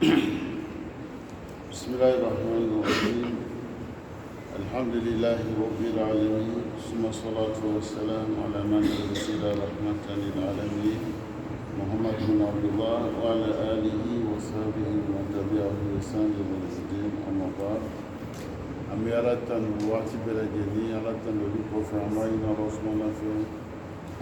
بسم الله الرحمن الرحيم الحمد لله رب العالمين ثم الصلاة والسلام على من أرسل رحمة للعالمين محمد بن عبد الله وعلى آله وصحبه ومن تبعه بإحسان إلى يوم الدين أما بعد أم يرتن واتي بلجني يرتن ولكو في عمرين رسول الله في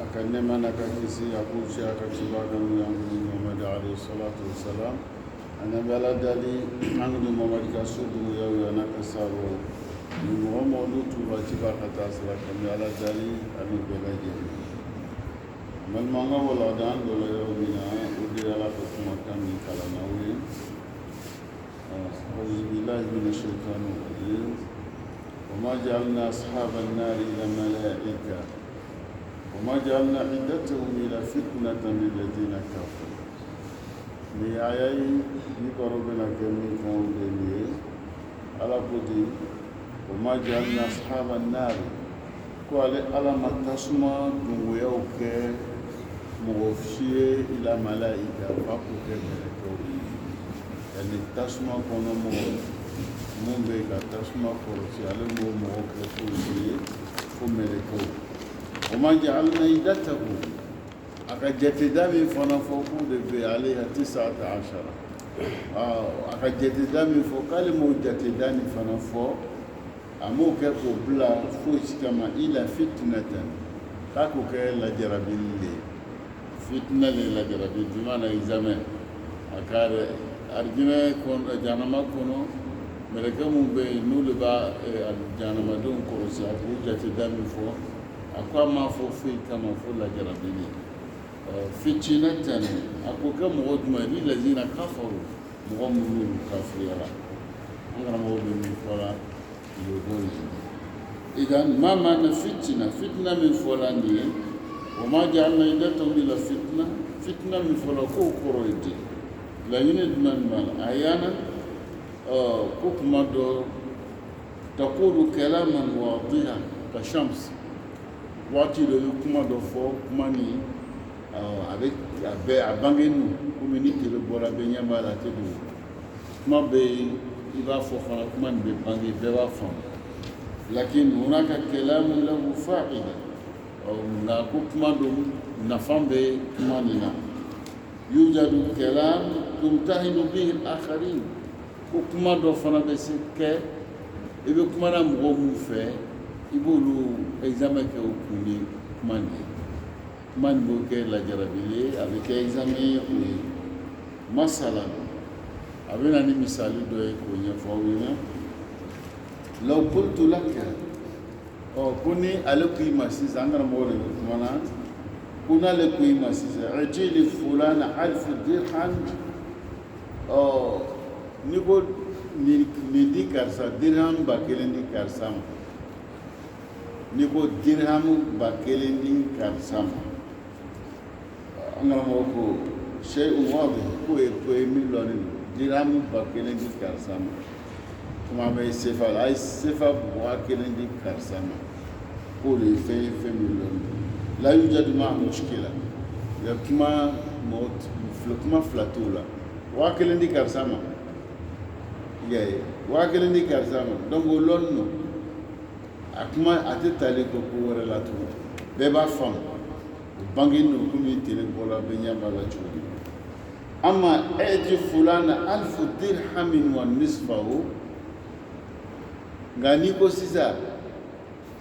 أكنما نكاكسي أقول شيئا كتباك محمد عليه الصلاة والسلام أنا بلدالي أنا محمد كسود ويا أنا كسارو محمد تبارك كتاسلا كم بلدالي أنا بلجني من مانغا ولا دان ولا يومنا ودي على كم كم كلامه أعوذ بالله من الشيطان الرجيم وما جعلنا أصحاب النار إلا ملائكة وما جعلنا عدتهم إلى فتنة للذين كفروا ni ayayi ni kɔrɔ bɛna kɛ min fɛnw de ye ala ko ten o ma ja'alna ashaba nari ko ale ala ma tasuma dungoyaw kɛ mɔgɔ si ye ila malaika fa k'o kɛ mɛlɛkɛw ye yani tasuma kɔnɔ mɔgɔ mun bɛ ka tasuma kɔlɔsi ale m'o mɔgɔ kɛ fosi ye fo mɛlɛkɛw o ma ja'alna iddatahu aka jatida min fana fɔ k'u de bɛ aleha 19 aka jatida min fɔ k'ale m'o jatida nin fana fɔ a m'o kɛ k'o bila fosi kama ila fitinatan k'a k'o kɛ lajarabili de fitina le lajarabili bi maana examen a ka arijinɛ kɔnɔ jahanama kɔnɔ mɛlɛkɛ mun bɛ yen n'olu b'a jahanamadenw kɔlɔsi a k'o jatida min fɔ a ko a m'a fɔ foyi kama fo lajarabili fitinatan a ko kɛ mɔgɔ jumɛn ni lazina kafaru mɔgɔ minnu kafiriyara an karamɔgɔ bɛ min fɔla y'o dɔn ye idan ma maana fitina min fɔla nin ye o ma ja'alna iddatahum ila fitina min fɔla k'o kɔrɔ ye ten laɲini jumɛn b'a la ahyana ko kuma dɔ taqulu kalaman wadihan ka shams waati dɔ bɛ kuma dɔ fɔ kuma nin a bange nu komi ni tile bɔra bɛ ɲɛ b'a la te don kuma bɛ i b'a fɔ fana kuma nin bɛ bange bɛɛ b'a faamu lakin hunaka kalamun lahu fa'ida nka ko kuma don nafa bɛ kuma nin na yujadu kalam tumtahinu bihi al-akharin ko kuma dɔ fana bɛ se kɛ i bɛ kuma na mɔgɔ mun fɛ i b'olu examen kɛ o kun ni kuma nin ye kuma nin b'o kɛ lajarabili ye a bɛ kɛ examen ye o ye masala a bɛ na ni misali dɔ ye k'o ɲɛfɔ aw ɲɛna law qultu laka ko ni ale ko i ma sisan an karamɔgɔ de bɛ kuma na ko n'ale ko i ma sisan ijili fulana 1000 dirham ni ko nin di karisa dirham 1000 di karisa ma ni ko dirham 1000 di karisa ma an karamɔgɔ ko shay'un wadih ko ye miliyɔni dirham 1000 di karisa ma kuma bɛ sefa la a ye sefa 1000 di karisa ma k'o de ye fɛn ye fɛn miliyɔni la yujadu ma mushkila ya kuma fila t'o la 1000 di karisa ma ya ye 1000 di karisa ma donc o lɔni no a kuma a tɛ tali ko wɛrɛ la tugun bɛɛ b'a faamu bange no komi tele bɔla bɛ ɲɛ b'a la cogo di amma eti fulana 1000 dirhamin wa nisfahu nka ni ko sisan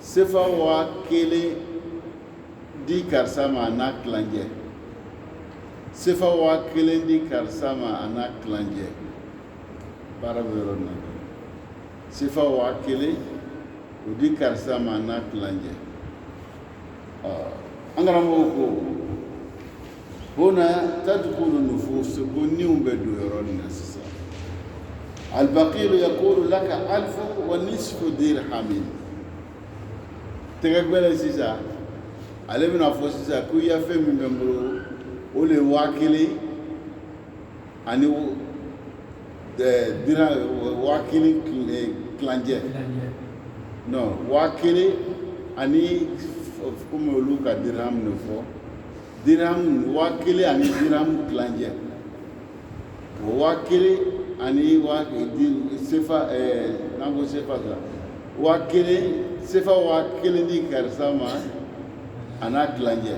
sefa 1000 di karisa ma a n'a tilancɛ sefa 1000 di karisa ma a n'a tilancɛ baara bɛ yɔrɔ min na sefa 1000 o di karisa ma a n'a tilancɛ an karamɔgɔ ko hona tadkhulu nufus ko niw bɛ don yɔrɔ nin na sisan albaqilu yaqulu laka 1000 wa nisfu dirhamin tɛgɛ gbɛlɛ sisan ale bɛna fɔ sisan ko i ya fɛn min bɛ n bolo o de ye 1000 ani dirham 1000 tilancɛ non 1000 ani komi olu ka dirham de fɔ dirham 1000 ani dirham tilancɛ o waa kelen ani waa sefa n'an ko sefa sa waa kelen sefa waa kelen di karisa ma a n'a tilancɛ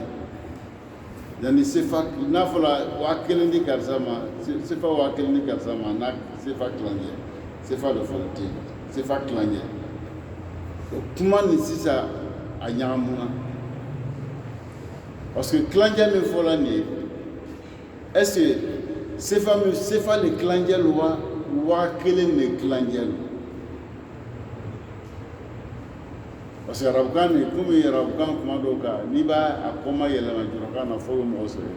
yanni sefa n'a fɔra waa kelen di karisa ma sefa waa kelen di karisa ma a n'a sefa tilancɛ sefa dɔ fana tɛ yen sefa tilancɛ o kuma ni sisan a ɲagamuna parce que tilancɛ min fɔra nin ye est ce que sefa le tilancɛ lo waa kelen le tilancɛ lo parce que arabukan nin komi arabukan kuma dɔw kan n'i b'a a kɔma yɛlɛma jɔrɔkan na fo bɛ mɔgɔ sɔrɔ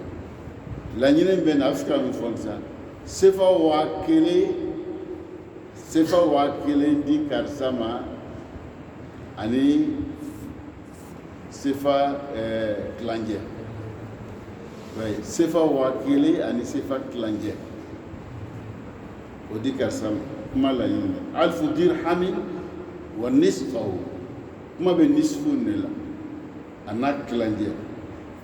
laɲini bɛ na a bɛ se ka min fɔ sisan sefa waa kelen di karisa ma ani sefa tilancɛ sefa waa kelen ani sefa tilancɛ o di karisa ma kuma laɲini alifu dirhamin wa nisfahu kuma bɛ nisfu de la a n'a tilancɛ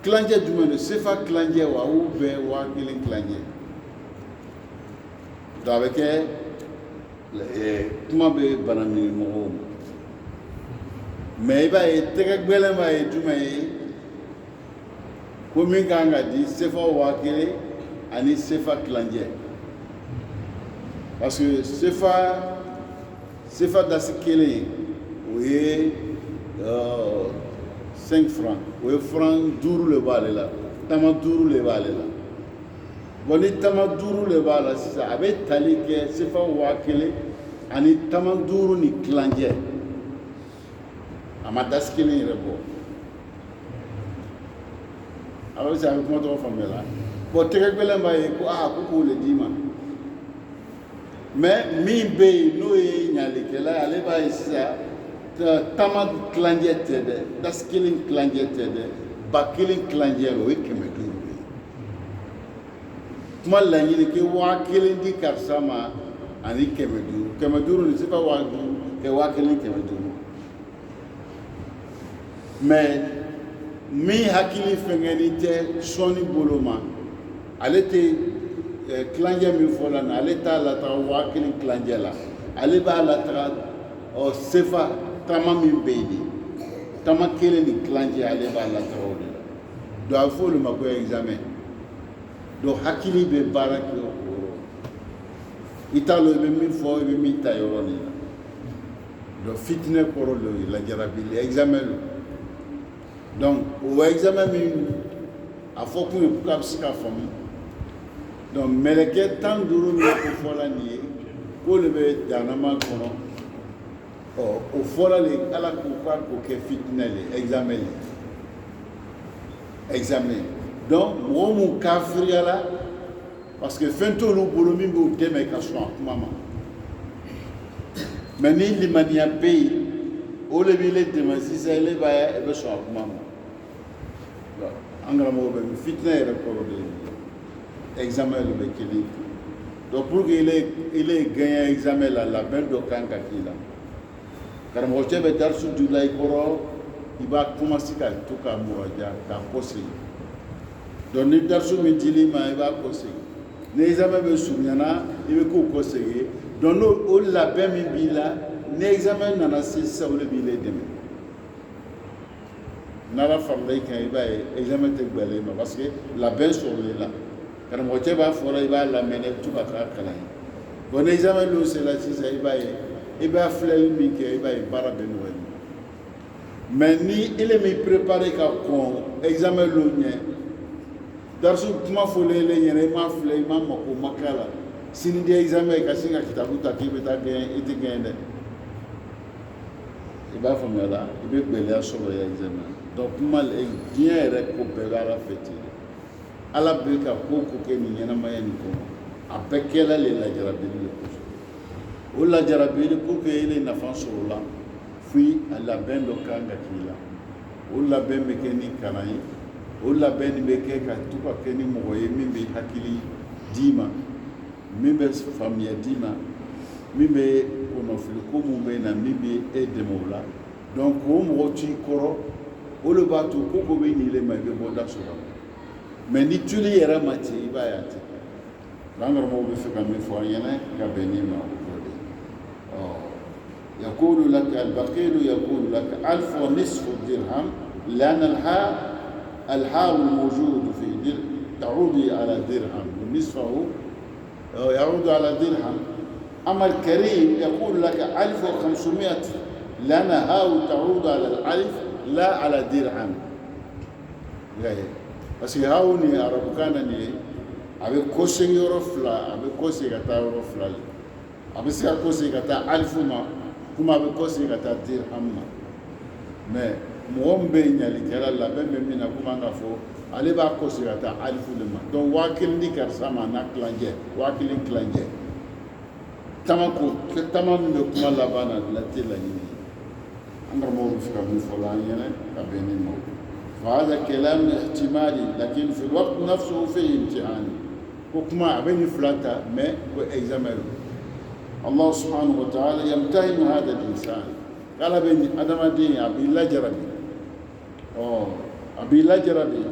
tilancɛ jumɛn don sefa tilancɛ wa ou bɛɛ waa kelen tilancɛ donc a bɛ kɛ kuma bɛ bana minɛ mɔgɔw ma mais i b'a ye tɛgɛ gbɛlɛn b'a ye jumɛn ye ko min kan ka di sefa waa kelen ani sefa tilancɛ parce que sefa dasi kelen o ye 5 francs o ye franc 5 le b'ale la tama 5 le b'ale la bon ni tama 5 le b'a la sisan a bɛ tali kɛ sefa waa kelen ani tama 5 ni tilancɛ a ma dasi kelen yɛrɛ bɔ a bɛ se a bɛ kuma tɔgɔ faamuya la bon tɛgɛ gbɛlɛn b'a ye ko ko k'o le d'i ma mais min bɛ yen n'o ye ɲalikɛla ye ale b'a ye sisan tama tilancɛ tɛ dɛ dasi kelen tilancɛ tɛ dɛ ba kelen tilancɛ o ye 500 ye kuma laɲini kɛ waa kelen di karisa ma ani 500 500 ni sefa waa 5 kɛ waa kelen 500 mais min hakili fɛngɛni tɛ sɔɔni bolo ma ale tɛ tilancɛ min fɔ la ale t'a lataga waa kelen tilancɛ la ale b'a lataga sefa tama min bɛ yen de tama kelen ni tilancɛ ale b'a lataga o de la donc a bɛ fɔ olu ma ko examen donc hakili bɛ baara kɛ o yɔrɔ i t'a dɔn i bɛ min fɔ i bɛ min ta yɔrɔ nin na donc fitinɛ kɔrɔ de ye lajarabili examen lo donc o examen min a fɔ kun ye pour que a bɛ se ka faamu donc mɛlɛkɛ 15 min ko fɔla nin ye k'olu bɛ jahanama kɔnɔ o fɔra le ala k'o kɛ fitinɛ le examen donc mɔgɔ mun kafiriyala parce que fɛn t'olu bolo min b'u dɛmɛ ka sɔn a kuma ma mais ni limaniya bɛ yen o le b'i le dɛmɛ sisan ele b'a ye e bɛ sɔn a kuma ma an karamɔgɔ bɛ fitinɛ yɛrɛ kɔrɔ de ye examen le bɛ kelen donc pour que ele gagner examen la labɛn dɔ kan ka k'i la karamɔgɔ cɛ bɛ darisu di la i kɔrɔ i b'a commencer ka to ka muraja k'a kɔ segin donc ni darisu min dil'i ma i b'a kɔ segin ni examen bɛ surunyana i bɛ k'o kɔ segin donc n'o labɛn min b'i la ni examen nana se sisan o de b'i le dɛmɛ n'ala farala i kan i b'a ye examen tɛ gbɛlɛ i ma parce que labɛn sɔrɔla i la karamɔgɔ cɛ b'a fɔra i b'a lamɛn dɛ to ka k'a kalan ye bon ni examen dun sera sisan i b'a ye i b'a filɛli min kɛ i b'a ye baara bɛ nɔgɔya mais ni ele m'i préparé ka kɔn examen lo ɲɛ darisu kuma fɔlen ele ɲɛna i m'a filɛ i m'a mako ma k'a la sini di examen ye ka sin ka kitabu ta k'i bɛ taa gagner i tɛ gagner dɛ i b'a faamuya la i bɛ gɛlɛya sɔrɔ ya examen donc kuma diɲɛ yɛrɛ ko bɛɛ bɛ ala fɛ ten ala bɛ ka ko kɛ nin ɲɛnamaya nin kɔnɔ a bɛɛ kɛla le lajarabili le kosɔn o lajarabili pour que ele nafa sɔrɔ la f'i a labɛn dɔ kan ka k'i la o labɛn bɛ kɛ ni kalan ye o labɛn nin bɛ kɛ ka to ka kɛ ni mɔgɔ ye min bɛ hakili d'i ma min bɛ faamuya d'i ma min bɛ kɔnɔfili ko mun bɛ na min bɛ e dɛmɛ o la donc o mɔgɔ t'i kɔrɔ o de b'a to ko bɛ ɲinɛ ma i bɛ bɔ da sɔrɔ mais ni tuli yɛrɛ ma ten i b'a ye a tɛ l'angre mo be fika mi fo yene ka benima ugodi يقول لك البخيل يقول لك 1000 ونصف درهم لأن الحاء الموجود في درهم تعود على درهم ونصفه يعود على درهم. أما الكريم يقول لك 1500 لأن هاو تعود على الألف لا على درهم. بس هاوني عرب كانني أبي كوسي يورفلا أبي كوسي كتا يورفلا أبي سيا كوسي كتا ألف ما كما أبي كوسي كتا درهم ما. mais mɔgɔ bɛ ɲali kɛra labɛn bɛ min na kuma ka fɔ ale b'a kɔsi ka taa alifu de ma donc 1000 di karisa ma n'a kilancɛ 1000 kilancɛ tama min bɛ kuma laban na la tɛ laɲini an karamɔgɔ bɛ fɛ ka min fɔ la an ɲɛnɛ ka bɛn ni ma فهذا كلام احتمالي لكن في الوقت نفسه فيه امتحان وكما أبني فلاتا ما وإجزامه الله سبحانه وتعالى يمتحن هذا الإنسان قال بني أدم الدين أبي الله جربي أبي الله جربي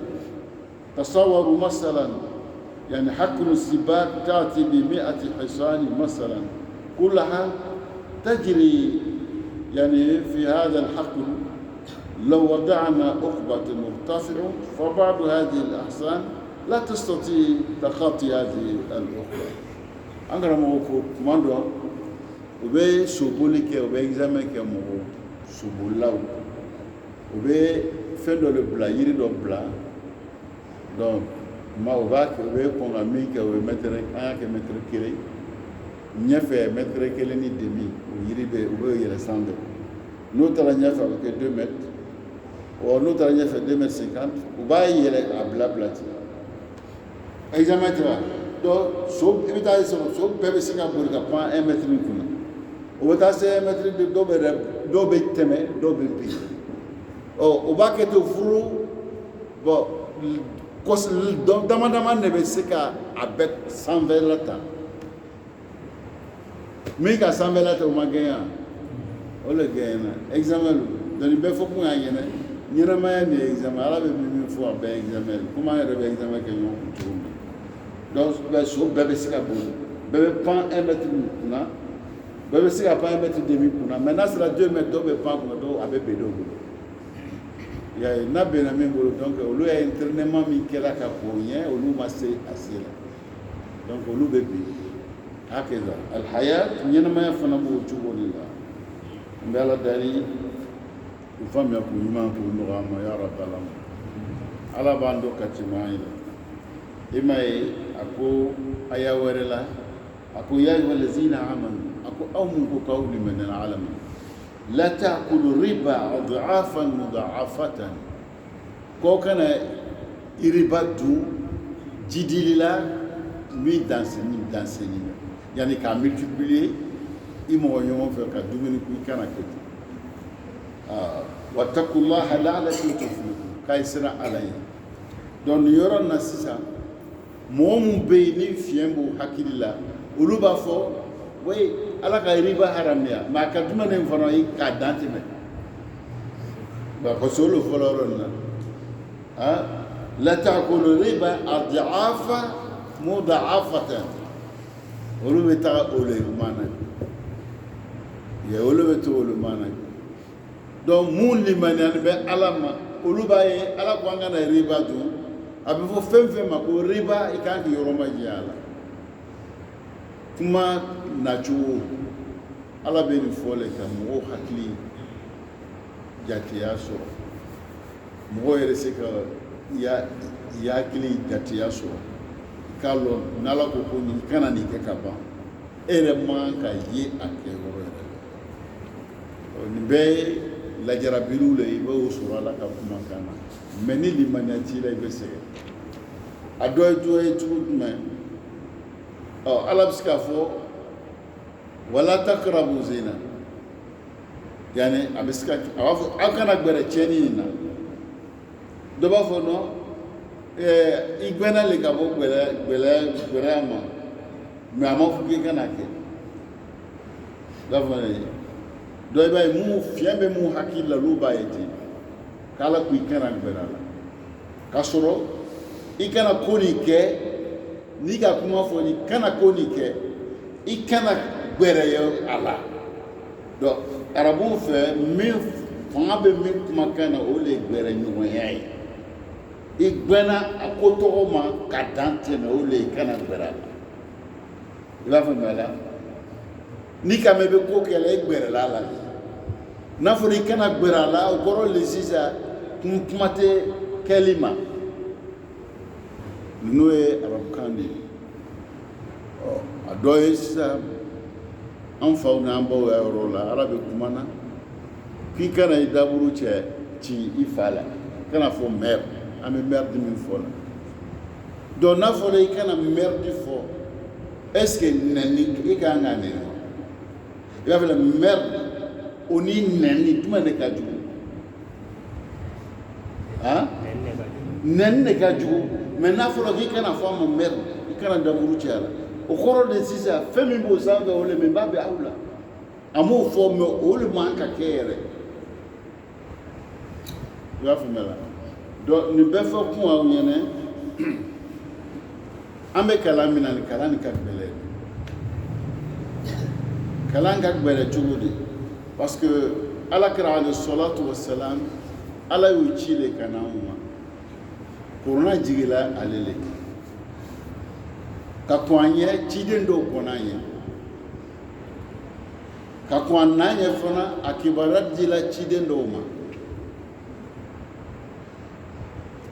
تصوروا مثلا يعني حقل السباق تأتي ب100 حصان مثلا كلها تجري يعني في هذا الحقل لو وضعنا أقبة مرتفعة فبعض هذه الأحصان لا تستطيع تخطي هذه الأقبة. أنا موكو كماندو وبي سوبوليك وبي إكزامك مو سوبولاو وبي فندو البلا يريدو بلا donc ma ovak وبي كونغاميك وبي متر أنك متر كيري نيفه متر كيري ني دمي ويريبي وبي يرساندو نوتلا نيفه avec 2 mètres nous avons fait 2,50 m, ou bien il y a un blablati. Examen, tu vois. Donc, si vous avez un 1 m, vous avez 1 m de dobe teme, dobe pi. Ou bien que tu fous, bon, dans ne veut se qu'à avec 120 lata. Mais qu'à 120 lata, on m'a gagné. On le gagne. Examen, dans le beffo pour gagner. Nyirama ni examen ala be mi fo abe examen kuma yere be examen ke yon kutume donc be so bebe sika bo bebe pan 1 mètre kuna bebe sika pan 1 mètre demi kuna maintenant c'est la 2 mètres do be pan ko do abe be do ya na be na membo donc olu ya internement mi kela ka ko yen olu ma se asila donc olu be bi hakeza al hayat nyirama fana bo chugo lila mbala dari femme ya kunyuma ko nurama ya rabbal ala bando katimaila imai ako ayawarela ako ya walazina amanu ako awmu ko qawli min alalam la ta'kulu riba adhafan mudha'afatan ko kana iribatu jidilila lui d'enseigner yani ka multiplier imo yon fa ka dumini ku kana ko واتقوا الله لعلكم تفلحون كايسنا عليه دون يورا ناسيسا موم بيني فيمبو حكيلا ولوبا فو وي على غيريبا حراميا ما كدما نفرو اي كادانتي با كسولو فلورنا لا تاكلوا الربا اضعافا مضاعفه ولوبا تا اولي مانا يا ولوبا تو اولي مانا donc mun limaniani be alama oluba ye ala ko anga na riba du abi fo femfe mako riba ikanki yoroma jiala kuma nachu ala be ni fole ka mo hakli jatiya so mo yere se ka ya kli jatiya so kalo nala ko ko ni kana ni ke kaba ere man ka yi ake woro ni be la jarabilu le ibe usura la ka kuma kana meni limanati la ibe se ado to e men ala biska fo wala taqrabu zina yani abiska awafu akana gbere cheni na do ba fo no igbena le ka bo gbere ama me amofu ki kana ke da fo do bay mu fiambe mu hakilla lu bayeti kala ku ikana gberala kasoro ikana koni ke n'i ka kuma fɔ ni kana ko nin kɛ i kana gbɛrɛya a la donc arabuw fɛ min fanga bɛ min kumakan na o de ye gbɛrɛ ɲɔgɔnya ye i gbɛnna a ko tɔgɔ ma ka dan tɛmɛ o de ye kana gbɛrɛ a la i b'a faamuya la n'i ka mɛn i bɛ ko kɛ la i gbɛrɛla a la n'a fɔra i kana gbɛrɛ a la o kɔrɔ de sisan kuma tɛ kɛli ma n'o ye arabukan de ye a dɔ ye sisan an faw n'an baw y'a yɔrɔ la ala bɛ kuma na k'i kana i daburu cɛ ci i fa la kana fɔ mɛri an bɛ mɛri min fɔ la donc n'a fɔra i kana mɛri fɔ est ce que nɛni i kan ka nɛni wa i b'a fɔ mɛri o ni nɛni jumɛn de ka jugu han nɛni de ka jugu mais n'a fɔra k'i kana fɔ a ma mɛri i kana daburu cɛ a la o kɔrɔ de sisan fɛn min b'o sanfɛ o le min b'a bɛ aw la a m'o fɔ mais o le man ka kɛ yɛrɛ i b'a faamuya la donc nin bɛɛ fɔ kun aw ɲɛna an bɛ kalan min na nin kalan nin ka gɛlɛn kalan ka gɛlɛn cogo di parce que alakira alayhi salatu wa salam ala y'o ci de ka na anw ma korona jigila ale le ka kɔn an ɲɛ ciden dɔw kɔnɔ an ɲɛ ka kɔn an n'an ɲɛ fana a kibaruya dila ciden dɔw ma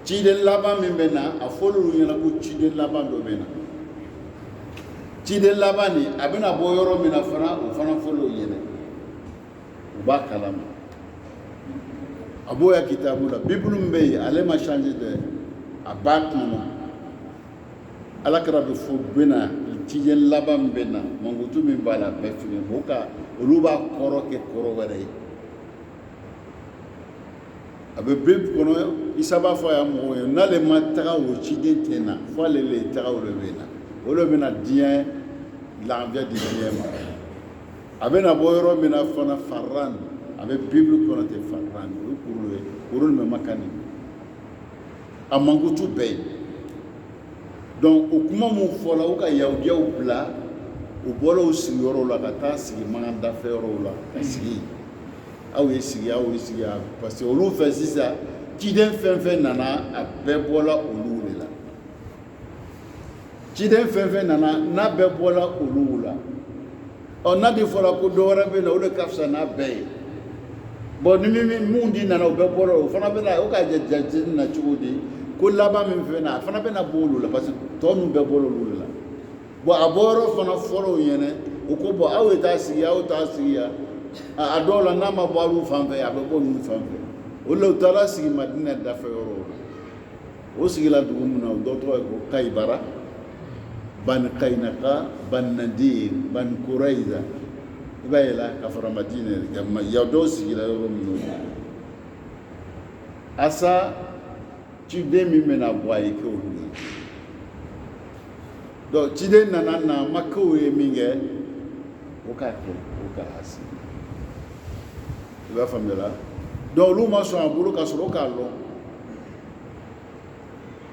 ciden laban min bɛ na a fɔra olu ɲɛna ko ciden laban dɔ bɛ na ciden laban nin a bɛna bɔ yɔrɔ min na fana o fana fɔra o ɲɛna u b'a kalama a b'o ya kitabu la bibulu min bɛ yen ale ma changer dɛ a b'a kɔnɔ alakira bɛ fɔ bɛna ciden laban min bɛ na mankutu min b'a la bɛɛ fili o ka olu b'a kɔrɔ kɛ kɔrɔ wɛrɛ ye a bɛ bɛ kɔnɔ isa b'a fɔ a y'a mɔgɔw ye n'ale ma taga o ciden tɛ na fo ale le taga o de bɛ na o de bɛ na diɲɛ lafiya di diɲɛ ma a bɛ na bɔ yɔrɔ min na fana faran a bɛ bibulu kɔnɔ ten faran o ye kuru ye kuru nin bɛ makani a mankutu bɛɛ ye donc o kuma mun fɔla o ka yahudiyaw bila u bɔra o sigiyɔrɔw la ka taa sigi mankan dafɛ yɔrɔw la ka sigi aw ye sigi parce que olu fɛ sisan ciden fɛn fɛn nana a bɛɛ bɔla olu de la ciden fɛn fɛn nana n'a bɛɛ bɔla olu la ɔ n'a de fɔra ko dɔ wɛrɛ bɛ na o de ka fisa n'a bɛɛ ye bon ni mun di nana o bɛɛ bɔra o fana bɛ na o ka jate na cogo di ko laban min fɛn na a fana bɛ na bɔ olu la parce que tɔ ninnu bɛɛ bɔra olu de la bon a bɔyɔrɔ fana fɔra o ɲɛna o ko bon aw ye taa sigi aw t'a sigi yan a dɔw la n'a ma bɔ olu fan fɛ a bɛ bɔ ninnu fan fɛ o de la u taara sigi madina dafɛ yɔrɔw la o sigila dugu min na o dɔ tɔgɔ ye ko kayibara bani kayinaka bani nadir bani kuraiza i b'a ye la ka fara madina de kan ya dɔw sigila yɔrɔ min na asa ciden min bɛna bɔ a ye kɛ olu ye donc ciden nana na a ma kɛ o ye min kɛ o k'a kɛ o ka hasi i b'a faamuya la donc olu ma sɔn a bolo ka sɔrɔ o k'a lɔn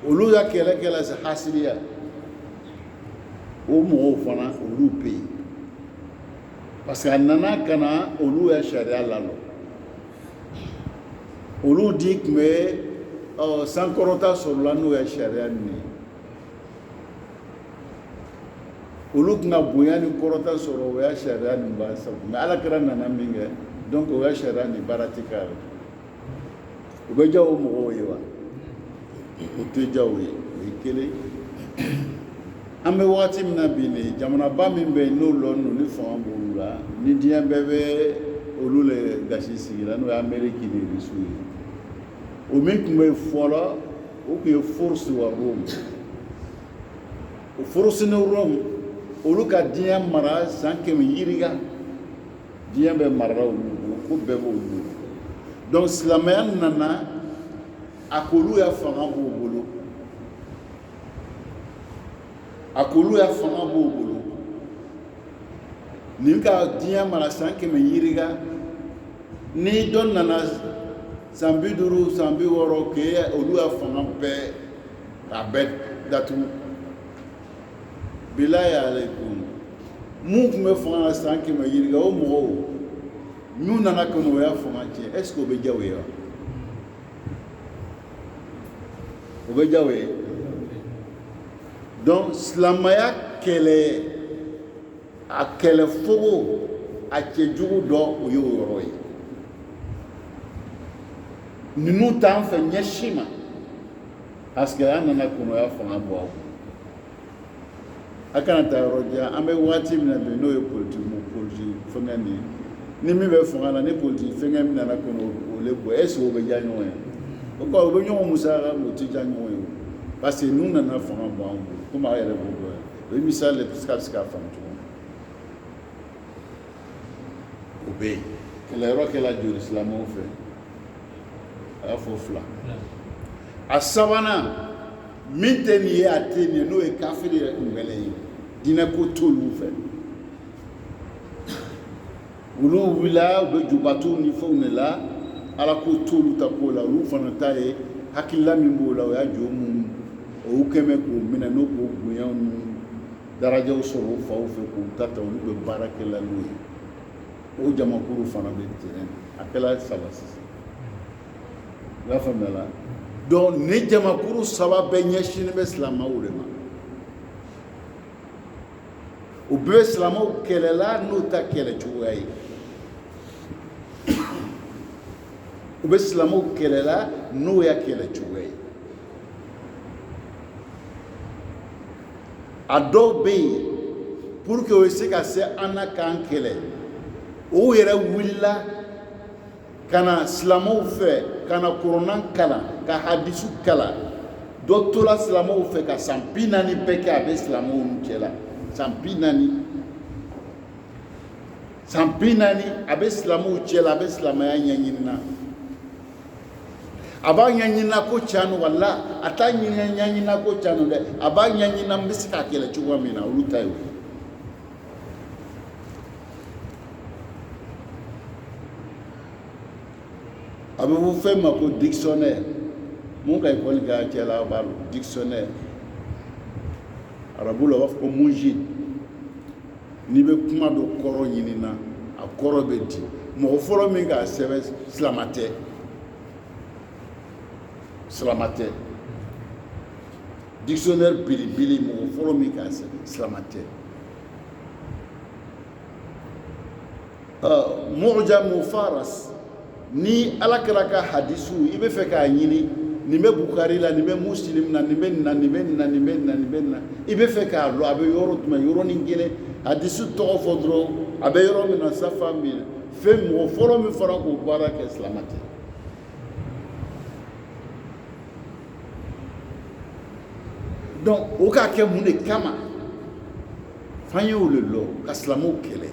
olu ka kɛlɛ kɛla se hasiliya o mɔgɔw fana olu bɛ yen parce que a nana ka na olu ya sariya lalɔ olu di tun bɛ sankɔrɔta sɔrɔla n'o ya sariya nin ye olu tun ka bonya ni kɔrɔta sɔrɔ o ya sariya nin b'a sabu mais alakira nana min kɛ donc o ya sariya nin baara tɛ k'a la o bɛ diya o mɔgɔw ye wa o tɛ diya o ye o ye kelen an bɛ wagati min na bi nin jamanaba min bɛ yen n'o lɔn don ni fanga b'olu la ni diɲɛ bɛɛ bɛ olu le gasi sigira n'o ye Amérique ni Russe ye o min tun bɛ fɔlɔ o tun ye force wa Rome o force ni Rome olu ka diɲɛ mara san 100 yiriga diɲɛ bɛ marala olu bolo ko bɛɛ b'olu bolo donc silamɛya nana a k'olu ya fanga b'u bolo a k'olu ya fanga b'u bolo nin ka diɲɛ mara san 100 yiriga ni dɔ nana san 50 san 60 k'e olu ya fanga bɛɛ k'a bɛɛ datugu bilahi alaikum mun tun bɛ fanga la san 100 ɲininka o mɔgɔw n'u nana ka n'o y'a fanga tiɲɛ est ce que o bɛ diya o ye wa o bɛ diya o ye donc silamɛya kɛlɛ a kɛlɛfogo a cɛjugu dɔ o ye o yɔrɔ ye ninnu t'an fɛ ɲɛsi ma parce que an nana kɔnɔya fanga bɔ aw a kana taa yɔrɔ jan an bɛ waati min na bi n'o ye politique fɛngɛ nin ni min bɛ fanga la ni politique fɛngɛ min nana kɔnɔ o le bɔ est ce que o bɛ diya ɲɔgɔn ye o kɔ o bɛ ɲɔgɔn musaka o tɛ diya ɲɔgɔn ye parce que n'u nana fanga bɔ an bolo komi a yɛrɛ b'o dɔn o ye misali le parce que a bɛ se k'a faamu cogo min o bɛ yen kɛlɛyɔrɔ kɛla joli silamɛw fɛ a y'a fɔ 2 a sabanan min tɛ nin ye a tɛ nin ye n'o ye kafiri yɛrɛ kunbɛlen ye diinɛ ko t'olu fɛ olu wulila u bɛ jubatiw ni fɛnw de la ala ko t'olu ta ko la olu fana ta ye hakilila min b'o la o y'a jo mun o y'u kɛmɛ k'o minɛ n'o k'o bonyaw ni darajaw sɔrɔ o faw fɛ k'u ta ta olu bɛ baara kɛla n'o ye o jamakulu fana bɛ terrain a kɛla 3 sisan i y'a faamuya la donc ni jamakulu 3 bɛɛ ɲɛsinnen bɛ silamɛw de ma u bɛɛ bɛ silamɛw kɛlɛla n'o ta kɛlɛ cogoya ye u bɛ silamɛw kɛlɛla n'o ya kɛlɛ cogoya ye a dɔw bɛ yen pour que o se ka se an na k'an kɛlɛ o yɛrɛ wulila ka na silamɛw fɛ ka na kuranɛ kalan ka hadisu kalan dɔ tola silamɛw fɛ ka san 40 bɛɛ kɛ a bɛ silamɛw n'u cɛla san 40 a bɛ silamɛw cɛla a bɛ silamɛya ɲɛɲini na a b'a ɲɛɲini ko tiɲɛ wala a t'a ɲɛɲini ko tiɲɛ dɛ a b'a ɲɛɲini n bɛ se k'a kɛlɛ cogoya min na olu ta ye o ye a bɛ fɔ fɛn ma ko dictionnaire mun ka école kɛ cɛ la a b'a dɔn dictionnaire arabu la u b'a fɔ ko mujid n'i bɛ kuma dɔ kɔrɔ ɲini na a kɔrɔ bɛ di mɔgɔ fɔlɔ min k'a sɛbɛn silamɛ tɛ silamɛ tɛ dictionnaire belebele mɔgɔ fɔlɔ min k'a sɛbɛn silamɛ tɛ mu'jam faras ni ala kɛra ka hadisu i bɛ fɛ k'a ɲini nin bɛ bukari la nin bɛ muslim na nin bɛ nin na nin bɛ nin na nin bɛ nin na nin bɛ nin na i bɛ fɛ k'a dɔn a bɛ yɔrɔ jumɛn yɔrɔnin kelen hadisu tɔgɔ fɔ dɔrɔn a bɛ yɔrɔ min na safa min fɛn mɔgɔ fɔlɔ min fɔra k'o baara kɛ silamɛ tɛ donc o k'a kɛ mun de kama f'an y'o le lɔ ka silamɛw kɛlɛ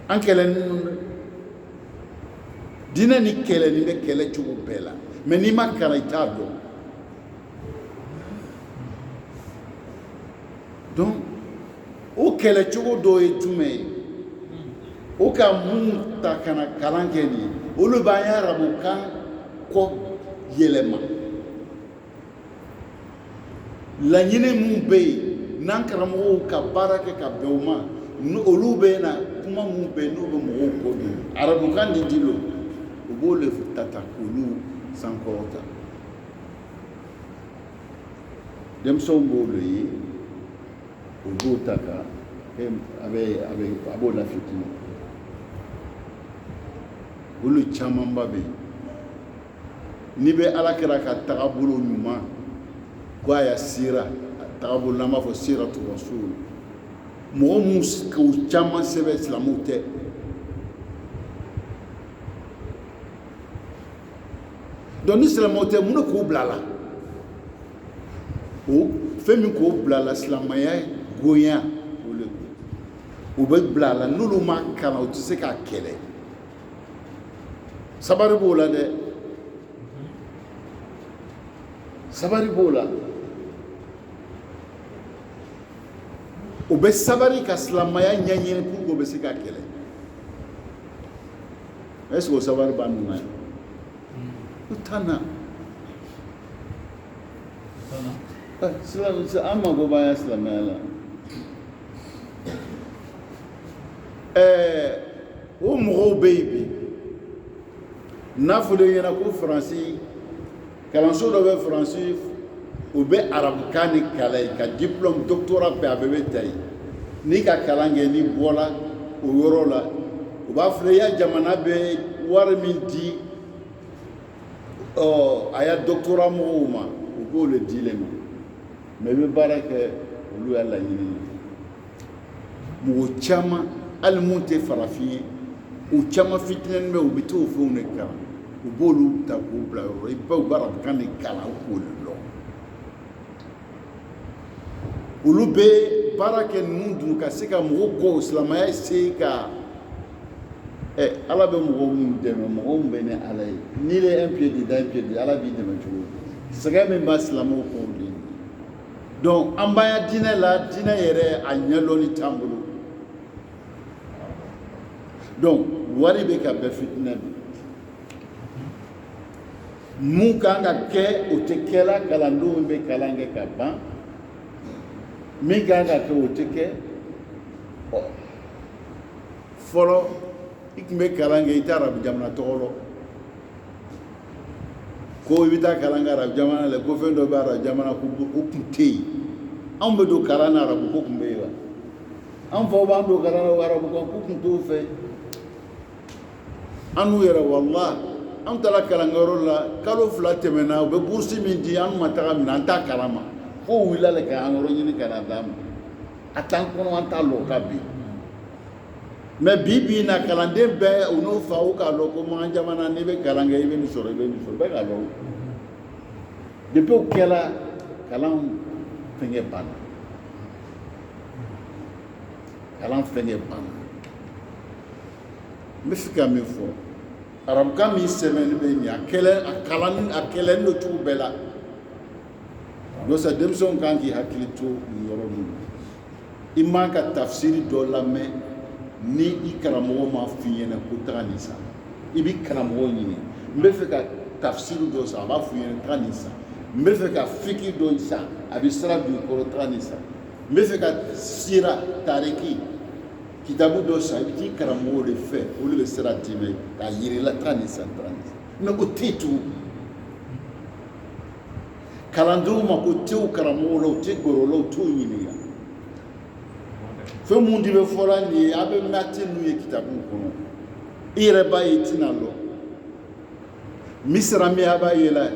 an kɛlɛ ninnu diinɛ ni kɛlɛ nin bɛ kɛlɛ cogo bɛɛ la mais n'i ma kalan i t'a dɔn donc o kɛlɛ cogo dɔ ye jumɛn ye o ka mun ta ka na kalan kɛ nin ye olu b'an ye arabukan kɔ yɛlɛma laɲini mun bɛ yen n'an karamɔgɔw ka baara kɛ ka bɛn o ma olu bɛ na kuma mun bɛ yen n'u bɛ mɔgɔw kɔ don arabukan ni dilo u b'o le ta k'olu sankɔrɔta denmisɛnw b'o le ye u b'o ta ka a b'o lafitini olu camanba bɛ yen n'i bɛ ala kɛra ka tagabolo ɲuman ko a ya sira tagabolo n'an b'a fɔ siratu rasul mɔgɔ minnu k'u caman sɛbɛn silamɛw tɛ donc ni silamɛw tɛ mun de k'u bila la o fɛn min k'u bila la silamɛya gonya o bɛ bila la n'olu ma kalan o tɛ se k'a kɛlɛ sabari b'o la dɛ sabari b'o la o bɛ sabari ka silamɛya ɲɛɲini pour que o bɛ se k'a kɛlɛ est ce que o sabari b'an nun na yan o t'an na an mago b'an ka silamɛya la o mɔgɔw bɛ yen bi n'a fɔra i ɲɛna ko faransi kalanso dɔ bɛ faransi u bɛ arabukan ni kalan ye ka diplôme doctorat bɛɛ a bɛɛ bɛ ta yen n'i ka kalan kɛ n'i bɔra o yɔrɔ la u b'a fɔ i ya jamana bɛ wari min di a ya doctorat mɔgɔw ma u b'o le di le ma mais i bɛ baara kɛ olu y'a laɲini ye mɔgɔ caman hali mun tɛ farafin ye u caman fitinɛni bɛ u bɛ t'o fɛnw de kalan u b'olu ta k'u bila yɔrɔ i bɛ u bɛ arabukan de kalan k'o de dɔn olu bɛ baara kɛ ninnu dun ka se ka mɔgɔw kɔ silamɛya se ka ala bɛ mɔgɔw minnu dɛmɛ mɔgɔw min bɛ ni ala ye n'i ye un pied dedans un pied dedans ala b'i dɛmɛ cogo di sɛgɛn min b'a silamɛw kɔ o de ye donc an b'an ya diinɛ la diinɛ yɛrɛ a ɲɛdɔnni t'an bolo donc wari bɛ ka bɛɛ fitinɛ bi mun kan ka kɛ o tɛ kɛla kalandenw bɛ kalan kɛ ka ban min kan ka kɛ o tɛ kɛ fɔlɔ i tun bɛ kalan kɛ i tɛ arabu jamana tɔgɔ dɔn ko i bɛ taa kalan kɛ arabu jamana la ko fɛn dɔ bɛ arabu jamana ko o tun tɛ yen anw bɛ don kalan na arabu ko tun bɛ yen wa an faw b'an don kalan na arabu ko tun t'o fɛ an n'u yɛrɛ wala an taara kalankɛyɔrɔ la kalo 2 tɛmɛna u bɛ bourse min di an ma taga min an t'a kalama fo wulila le k'an yɔrɔ ɲini ka na d'a ma a t'an kɔnɔ an t'a lɔ ka bi mais bi in na kalanden bɛɛ u n'u faw k'a lɔ ko an jamana n'i bɛ kalan kɛ i bɛ nin sɔrɔ i bɛ nin sɔrɔ bɛɛ k'a lɔ depuis o kɛla kalan fɛngɛ banna kalan fɛngɛ banna n bɛ fɛ ka min fɔ arabukan min sɛbɛnni bɛ nin a kɛlɛnin don cogo bɛɛ la donc sa denmisɛnw kan k'i hakili to nin yɔrɔ ninnu i man ka tafsiri dɔ lamɛn ni i karamɔgɔ ma f'i ɲɛna ko taga nin san i bɛ karamɔgɔ ɲini n bɛ fɛ ka tafsiri dɔ san a b'a f'i ɲɛna taga nin san n bɛ fɛ ka fiki dɔ san a bɛ sira don i kɔrɔ taga nin san n bɛ fɛ ka sira tariki kitabu dɔ san i bɛ t'i karamɔgɔw de fɛ olu bɛ sira d'i ma k'a yiri la taga nin san mais o tɛ yen tugun kalandenw ma ko tew karamɔgɔw la u tɛ gɔrɔ la u t'o ɲininka fɛn mun de bɛ fɔra nin ye a bɛ mɛti n'u ye kitabu kɔnɔ i yɛrɛ b'a ye i tɛna lɔ misira min a b'a ye la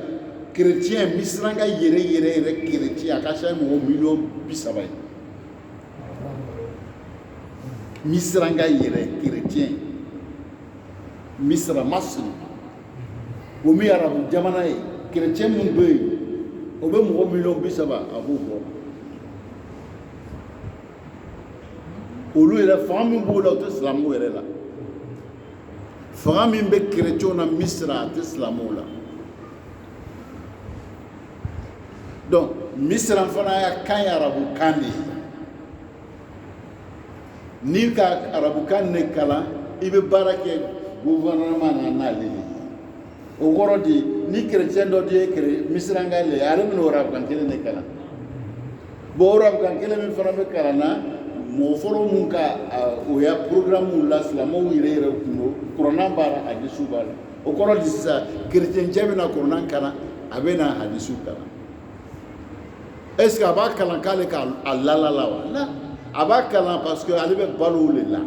chrétien misira ka yɛrɛ chrétien a ka ca mɔgɔ miliyɔn 30 ye misira ka yɛrɛ chrétien misira masiri o min arabu jamana ye chrétien mun bɛ yen o bɛ mɔgɔ miliyɔn 30 a b'o bɔ olu yɛrɛ fanga min b'o la o tɛ silamɛw yɛrɛ la fanga min bɛ chrétienw na misira a tɛ silamɛw la donc misira fana y'a kan ye arabukan de ye n'i ka arabukan de kalan i bɛ baara kɛ gouvernement na n'ale de o kɔrɔ de ni chrétien dɔ de ye misirankan le ale bɛna o arabukan kelen de kalan bon o arabukan kelen min fana bɛ kalan na mɔgɔ fɔlɔ mun ka o ya programme la silamɛw yɛrɛ kun don kuranɛ b'a la hadisiw b'a la o kɔrɔ de sisan chrétien cɛ bɛna kuranɛ kalan a bɛna hadisiw kalan est ce que a b'a kalan k'ale k'a lala la wa la a b'a kalan parce que ale bɛ balo o de la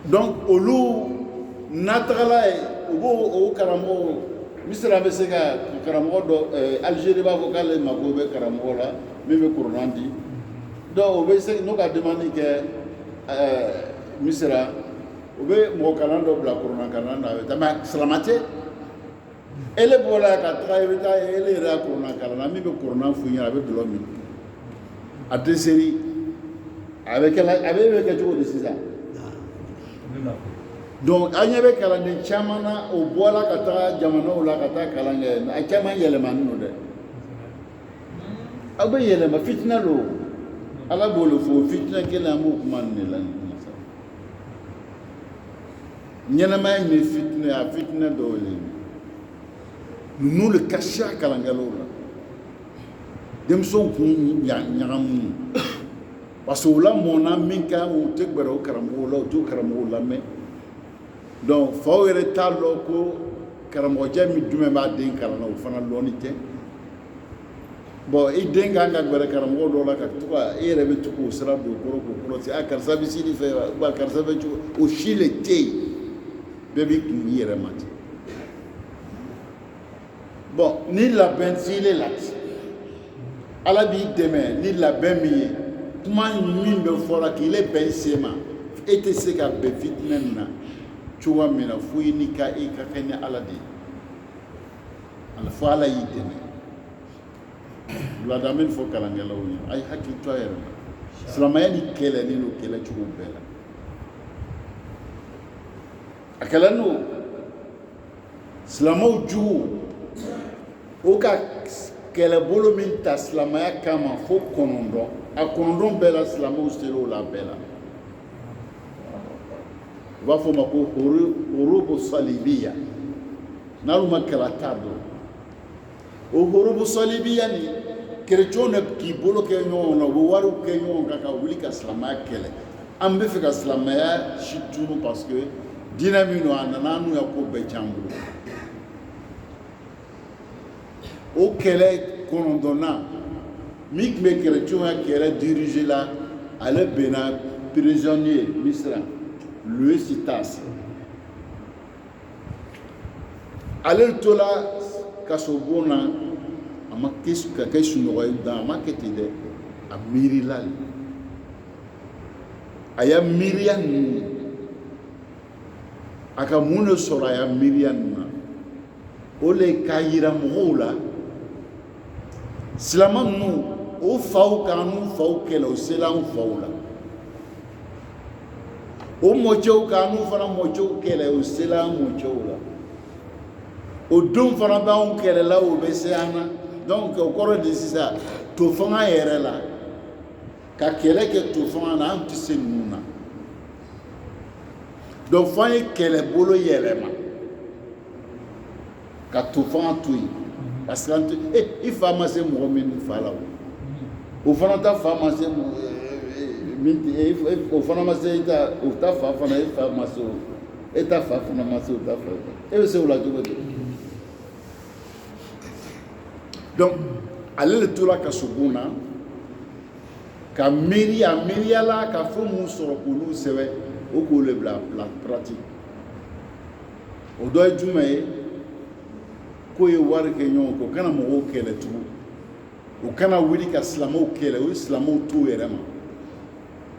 donc olu n'a tagala ye u b'o o karamɔgɔ misira bɛ se ka karamɔgɔ dɔ Algérie b'a fɔ k'ale mago bɛ karamɔgɔ la min bɛ kuranɛ di donc o bɛ se n'o ka demande kɛ misira o bɛ mɔgɔ kalan dɔ bila kuranɛ kalan na a bɛ taa mais silamɛ tɛ ele bɔra ka taga i bɛ taa ye ele yɛrɛ y'a kuranɛ kalan na min bɛ kuranɛ f'u ɲɛna a bɛ dɔlɔ min a tɛ seri a bɛ kɛ cogo di sisan. Donc an ɲɛ bɛ kalanden caman na o bɔra ka taga jamanaw la ka taa kalan kɛ a caman yɛlɛmani don dɛ aw bɛ yɛlɛma fitinɛ don ala b'o le fɔ fitinɛ kelen an b'o kuma nin de la ɲɛnɛmaya in ye fitinɛ a fitinɛ dɔw ye nous le cacher à kalangalo la demso kun nyagamu parce que là mon ami ka o te gbero karamo la o to karamo la me donc faut ere ta loko karamo jami dume ma den karana o fana loni te bon i den ga gbere karamo do la ka to e rebe to ko sra do ko ti akar sabisi di fe ba kar sabe o chile te bebi kun yere mat bon ni la benzile lati ala b'i dɛmɛ ni labɛn min ye kuma min bɛ fɔra k'i le bɛn se ma e tɛ se ka bɛn fitinɛ nin na cogoya min na fo i ni ka i ka kɛ ni ala de ye ala fo ala y'i dɛmɛ wulada min fɔ kalankɛlaw ye a ye hakili to a yɛrɛ la silamɛya ni kɛlɛ ni n'o kɛlɛ cogo bɛɛ la a kɛlɛ n'o silamɛw jugu o ka kɛlɛbolo min ta silamɛya kama fo 9 a 9 bɛɛ la silamɛw ser'o la bɛɛ la u b'a fɔ o ma ko horobu salibiya n'alu ma kɛlɛ t'a dɔn o horobu salibiya ni kerecɛnw de k'i bolo kɛ ɲɔgɔn na u bɛ wariw kɛ ɲɔgɔn kan ka wuli ka silamɛya kɛlɛ an bɛ fɛ ka silamɛya si tunu parce que diinɛ min don a nana n'u ya ko bɛɛ can bolo o kɛlɛ 9nan min tun bɛ kerecɛnw ka kɛlɛ dirige la ale bɛnna prisonnier misira Louis Sitas ale tola kaso bon na a ma ka kɛ sunɔgɔ ye dan a ma kɛ ten dɛ a miirila de a y'a miiriya ninnu a ka mun de sɔrɔ a y'a miiriya ninnu na o le k'a yira mɔgɔw la silama ninnu o faw k'an n'u faw kɛlɛ o sela an faw la o mɔcɛw k'an n'u fana mɔcɛw kɛlɛ o sela an mɔcɛw la o denw fana b'anw kɛlɛla o bɛ se an na donc o kɔrɔ de sisan to fanga yɛrɛ la ka kɛlɛ kɛ to fanga na an tɛ se ninnu na donc f'an ye kɛlɛbolo yɛlɛma ka to fanga to yen parce que an tɛ i fa ma se mɔgɔ min fa la o fana ta fa ma se o fana ma se o ta fa fana e fa ma se o e ta fa fana ma se o ta fa e bɛ se o la cogo di donc ale le tora kaso bon na ka miiri a miiriyala ka fɛn mun sɔrɔ k'olu sɛbɛn o k'o le bila pratique o dɔ ye jumɛn ye k'o ye wari kɛ ɲɔgɔn kɔ o kana mɔgɔw kɛlɛ tugun o kana wuli ka silamɛw kɛlɛ o ye silamɛw to yɛrɛ ma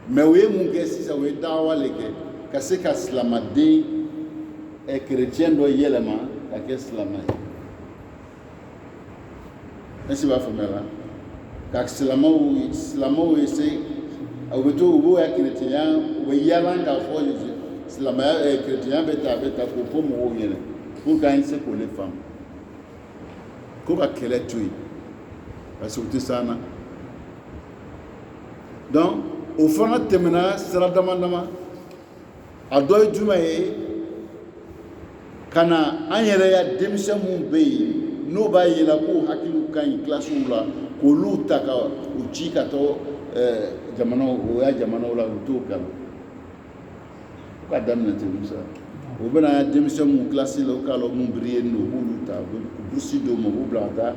mais o ye mun kɛ sisan o ye dawa le kɛ ka se ka silamaden chrétien dɔ yɛlɛma ka kɛ silamɛ ye est-ce que b'a faamuya la ka silamɛw ye se u bɛ to u b'o ya chrétien u bɛ yaala k'a fɔ silamɛya chrétien bɛ ta k'o fɔ mɔgɔw ɲɛna pour qu'an se k'o le faamu ko ka kɛlɛ to yen parce que o tɛ s'an na donc o fana tɛmɛna sira dama dama a dɔ ye jumɛn ye ka na an yɛrɛ ya denmisɛn minnu bɛ yen n'o b'a yela k'o hakiliw ka ɲi kilasiw la k'olu ta ka u ci ka taa jamanaw o y'a jamanaw la u t'o kalan o ka daminɛ ten musa o bɛna ya denmisɛn minnu kilasi la o k'a lɔ mun birilen don o b'olu ta burusi d'o ma o b'u bila ka taa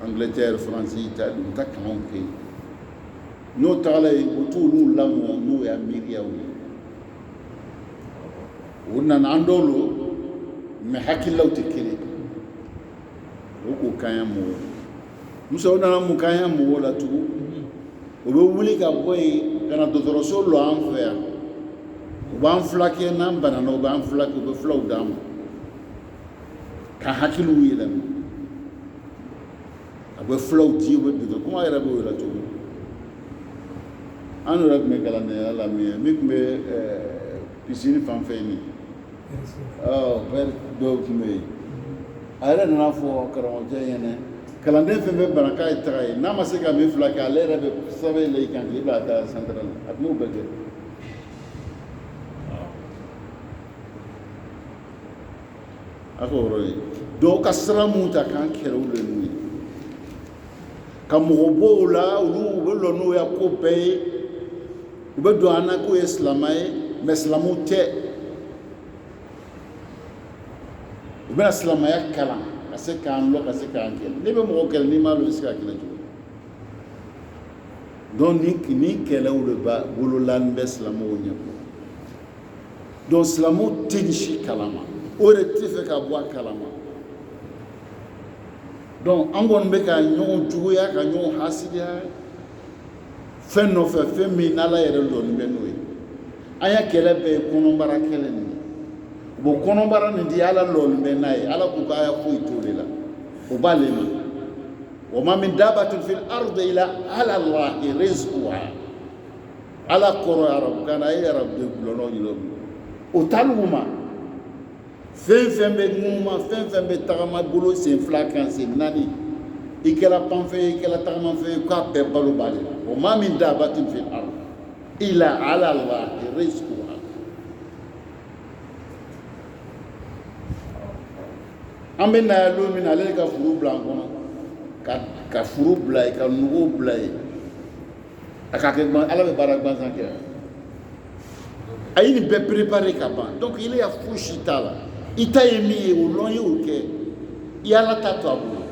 Angleterre Faransi Itali u ta kalanw kɛ yen n'o tagala yen o t'olu lamɔ n'o y'a miiriyaw ye o nana an dɔw lo mais hakililaw tɛ kelen o k'o kaɲa mɔgɔw muso o nana mun kaɲa mɔgɔw la tugun o bɛ wuli ka bɔ yen ka na dɔgɔtɔrɔso lɔ an fɛ yan u b'an fulakɛ n'an banana u b'an fulakɛ u bɛ fulaw d'an ma ka hakiliw yɛlɛma a bɛ fulaw di u bɛ dɔgɔtɔrɔ kuma yɛrɛ b'o la cogo an yɛrɛ tun bɛ kalandenya la min tun bɛ piscine fan fɛ yen pɛri dɔw tun bɛ yen a yɛrɛ nana fɔ karamɔgɔcɛ ɲɛna kalanden fɛn fɛn bana k'a ye taga ye n'a ma se ka min fila kɛ ale yɛrɛ bɛ sɛbɛn la i kan k'i bila taa centre la a tun b'o bɛɛ kɛ a k'o yɔrɔ ye donc ka siramu ta kan kɛra u le n'u ye ka mɔgɔ bɔ o la olu u bɛ lɔ n'o ya ko bɛɛ ye u bɛ don an na k'o ye silama ye mais silamu tɛ u bɛna silamaya kalan ka se k'an lɔ ka se k'an kɛlɛ n'i bɛ mɔgɔ kɛlɛ n'i m'a lɔ i bɛ se ka kɛlɛ cogo donc ni kɛlɛw de b'a bolola n bɛ silamɛw ɲɛ donc silamɛw tɛ nin si kalama o de tɛ fɛ ka bɔ a kalama donc an kɔni bɛ ka ɲɔgɔn juguya ka ɲɔgɔn hasidiya fɛn nɔfɛ fɛn min n'Ala yɛrɛ lɔnni bɛ n'o ye an ya kɛlɛ bɛɛ ye kɔnɔbara kɛlɛ nin ye bon kɔnɔbara nin di Ala lɔnni bɛ n'a ye Ala ko k'a ya foyi t'o de la o b'ale ma وما من دابة في الأرض إلا على الله رزقها على قرى رب كان أي رب بلونو يلوم وتلوما فين بموما فين بتغما بلو سينفلا كان سيناني إكلا بانفي إكلا تغما في كاب بلو بالي وما من دابة في الأرض إلا على الله رزقها أمنا يلومين عليك فلو بلانكونا ka furu bila ye ka nugu bila ye a ka kɛ Ala bɛ baara gansan kɛ a ye nin bɛɛ préparer ka ban donc il ya fosi t'a la i ta ye min ye o lɔn ye o kɛ i Ala ta to a bolo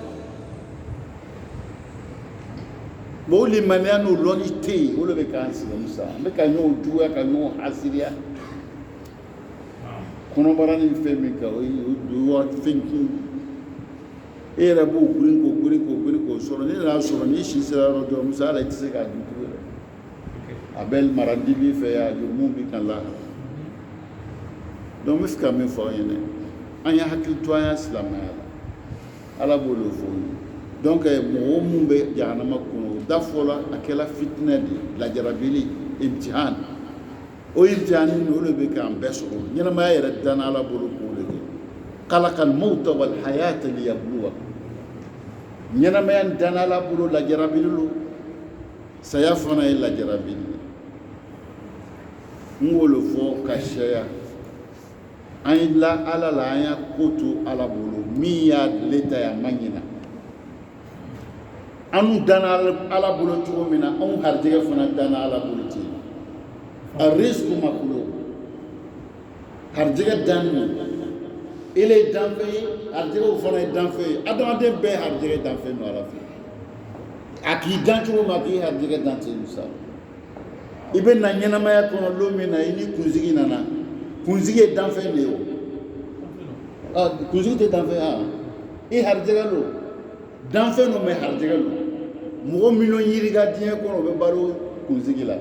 bon o limaniya n'o lɔnni tɛ yen o de bɛ k'an sɛgɛn Musa an bɛ ka ɲɔgɔn juguya ka ɲɔgɔn hasiriya kɔnɔbara ni fɛn min kan o ye fɛn e yɛrɛ b'o gurin k'o sɔrɔ ni nana sɔrɔ ni si sera yɔrɔ dɔ Musa ala i tɛ se k'a dun tugun dɛ a bɛ mara di b'i fɛ yan jɔ mun b'i kan lahara donc n bɛ fɛ ka min fɔ aw ɲɛna an ya hakili to an ya silamɛya la Ala b'o de fɔ donc mɔgɔ mun bɛ jahanama kɔnɔ o da fɔla a kɛla fitinɛ de lajarabili imtihan o imtihan nin o de bɛ k'an bɛɛ sɔrɔ ɲɛnamaya yɛrɛ danna Ala bolo k'o de kɛ خلق الموت والحياة ليبلوكم ɲɛnamaya danna Ala bolo lajarabili lo saya fana ye lajarabili n b'o le fɔ ka caya an ye Ala la an y'a ko to Ala bolo min y'a le ta ye a ma ɲina an danna Ala bolo cogo min na anw harijɛgɛ fana danna Ala bolo ten a risque makulu harijɛgɛ dan il est danfɛ harijɛgɛw fana ye danfɛ ye adamaden bɛɛ harijɛgɛ danfɛ no Ala fɛ a k'i dan cogo min a k'i harijɛgɛ dan ten Musa i bɛ na ɲɛnamaya kɔnɔ don min na i ni kunsigi nana kunsigi ye danfɛ de ye o kunsigi tɛ danfɛ i harijɛgɛ lo danfɛ no mais harijɛgɛ lo mɔgɔ miliyɔn yiri ka diɲɛ kɔnɔ o bɛ balo kunsigi la